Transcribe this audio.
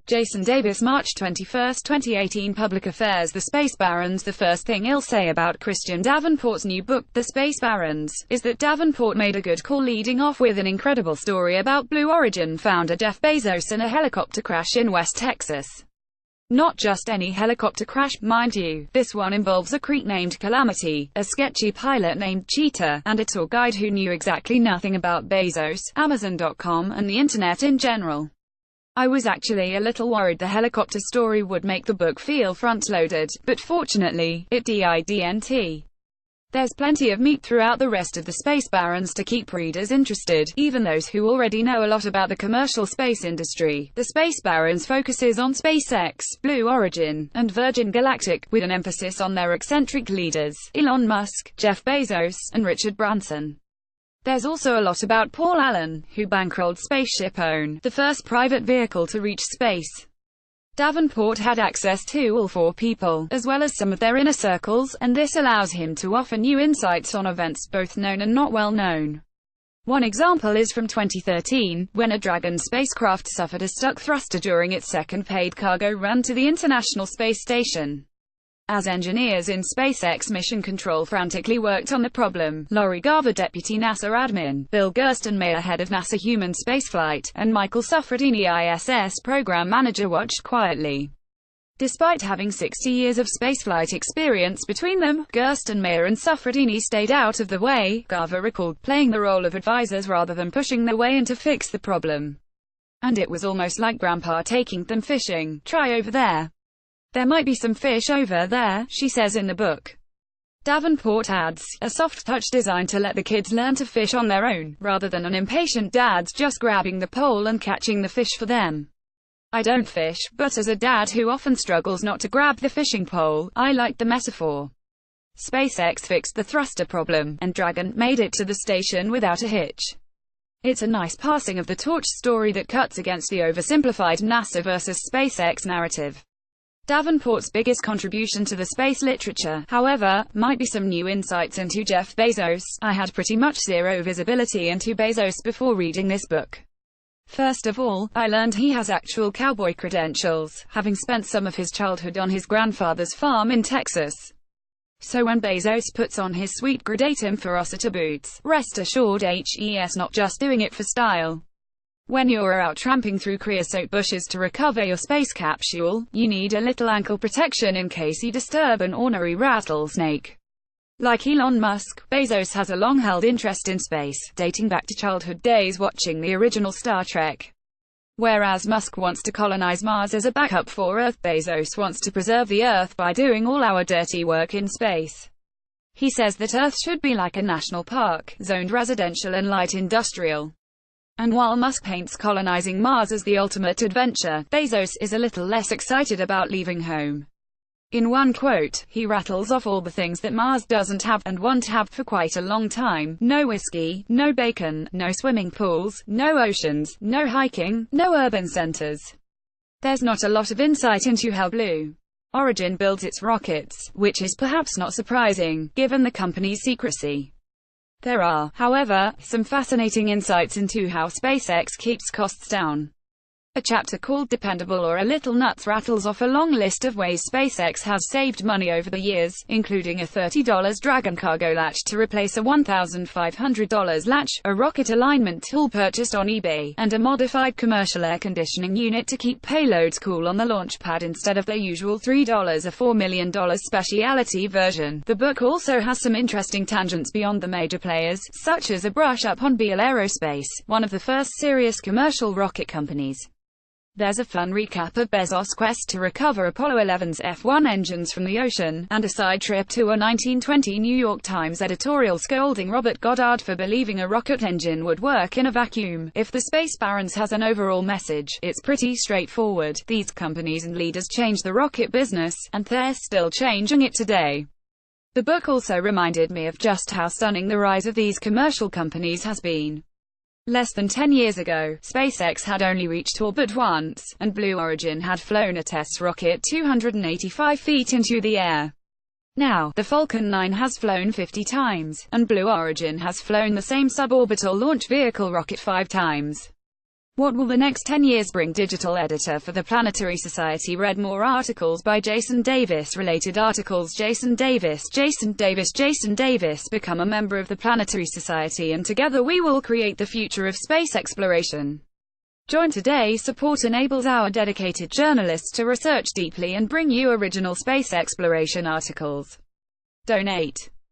Jason Davis, March 21, 2018. Public Affairs. The Space Barons. The first thing I'll say about Christian Davenport's new book, The Space Barons, is that Davenport made a good call, leading off with an incredible story about Blue Origin founder Jeff Bezos and a helicopter crash in West Texas. Not just any helicopter crash, mind you. This one involves a creek named Calamity, a sketchy pilot named Cheetah, and a tour guide who knew exactly nothing about Bezos, Amazon.com, and the internet in general. I was actually a little worried the helicopter story would make the book feel front-loaded, but fortunately, it didn't. There's plenty of meat throughout the rest of the Space Barons to keep readers interested, even those who already know a lot about the commercial space industry. The Space Barons focuses on SpaceX, Blue Origin, and Virgin Galactic, with an emphasis on their eccentric leaders, Elon Musk, Jeff Bezos, and Richard Branson. There's also a lot about Paul Allen, who bankrolled Spaceship One, the first private vehicle to reach space. Davenport had access to all four people, as well as some of their inner circles, and this allows him to offer new insights on events both known and not well known. One example is from 2013, when a Dragon spacecraft suffered a stuck thruster during its second paid cargo run to the International Space Station. As engineers in SpaceX Mission Control frantically worked on the problem, Lori Garver, deputy NASA admin, Bill Gerstenmaier, head of NASA Human Spaceflight, and Michael Suffredini, ISS program manager, watched quietly. Despite having 60 years of spaceflight experience between them, Gerstenmaier and Suffredini stayed out of the way. Garver recalled playing the role of advisors rather than pushing their way in to fix the problem. And it was almost like Grandpa taking them fishing. Try over there. There might be some fish over there, she says in the book. Davenport adds, a soft touch designed to let the kids learn to fish on their own, rather than an impatient dad just grabbing the pole and catching the fish for them. I don't fish, but as a dad who often struggles not to grab the fishing pole, I like the metaphor. SpaceX fixed the thruster problem, and Dragon made it to the station without a hitch. It's a nice passing of the torch story that cuts against the oversimplified NASA versus SpaceX narrative. Davenport's biggest contribution to the space literature, however, might be some new insights into Jeff Bezos. I had pretty much zero visibility into Bezos before reading this book. First of all, I learned he has actual cowboy credentials, having spent some of his childhood on his grandfather's farm in Texas. So when Bezos puts on his sweet Gradatum Ferocity boots, rest assured he's not just doing it for style. When you're out tramping through creosote bushes to recover your space capsule, you need a little ankle protection in case you disturb an ornery rattlesnake. Like Elon Musk, Bezos has a long-held interest in space, dating back to childhood days watching the original Star Trek. Whereas Musk wants to colonize Mars as a backup for Earth, Bezos wants to preserve the Earth by doing all our dirty work in space. He says that Earth should be like a national park, zoned residential and light industrial. And while Musk paints colonizing Mars as the ultimate adventure, Bezos is a little less excited about leaving home. In one quote, he rattles off all the things that Mars doesn't have, and won't have for quite a long time. No whiskey, no bacon, no swimming pools, no oceans, no hiking, no urban centers. There's not a lot of insight into how Blue Origin builds its rockets, which is perhaps not surprising, given the company's secrecy. There are, however, some fascinating insights into how SpaceX keeps costs down. A chapter called Dependable or a Little Nuts rattles off a long list of ways SpaceX has saved money over the years, including a $30 Dragon cargo latch to replace a $1,500 latch, a rocket alignment tool purchased on eBay, and a modified commercial air conditioning unit to keep payloads cool on the launch pad instead of their usual $3 a $4 million specialty version. The book also has some interesting tangents beyond the major players, such as a brush up on Beale Aerospace, one of the first serious commercial rocket companies. There's a fun recap of Bezos' quest to recover Apollo 11's F-1 engines from the ocean, and a side trip to a 1920 New York Times editorial scolding Robert Goddard for believing a rocket engine would work in a vacuum. If the Space Barons has an overall message, it's pretty straightforward. These companies and leaders changed the rocket business, and they're still changing it today. The book also reminded me of just how stunning the rise of these commercial companies has been. Less than 10 years ago, SpaceX had only reached orbit once, and Blue Origin had flown a test rocket 285 feet into the air. Now, the Falcon 9 has flown 50 times, and Blue Origin has flown the same suborbital launch vehicle rocket 5 times. What will the next 10 years bring? Digital editor for the Planetary Society read more articles by Jason Davis. Related articles. Jason Davis, become a member of the Planetary Society, and together we will create the future of space exploration. Join today. Support enables our dedicated journalists to research deeply and bring you original space exploration articles. Donate.